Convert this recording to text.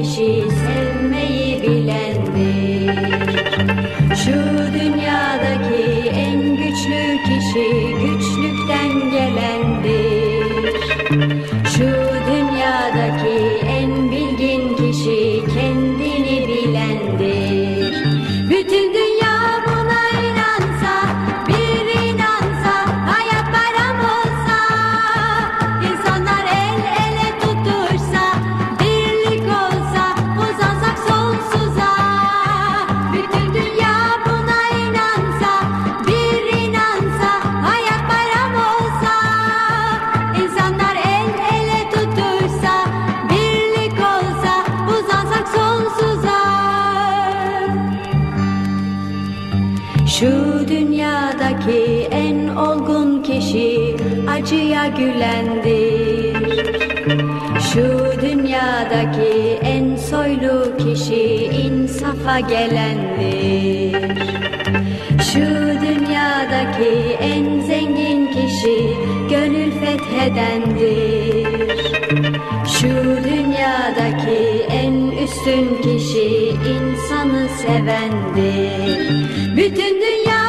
kişi sevmeyi bilendir. Şu dünyadaki en güçlü kişi güçlükten gelendir. Şu dünyadaki en bilgin kişi kendini bilendir. Bütün dünya buna inansa, bir inansa, hayat bayram olsa, insanlar el ele tutuşsa, birlik olsa, uzansak sonsuza. Bütün dünya buna inansa, bir inansa, hayat bayram olsa, insanlar el ele tutuşsa, birlik olsa, uzansak sonsuza. Şu dünyadaki en olgun kişi acıya gülendir. Şu dünyadaki en soylu kişi insafa gelendir. Şu dünyadaki en zengin kişi gönül fethedendir. Şu dünyadaki en üstün kişi insanı sevendir. Bütün dünya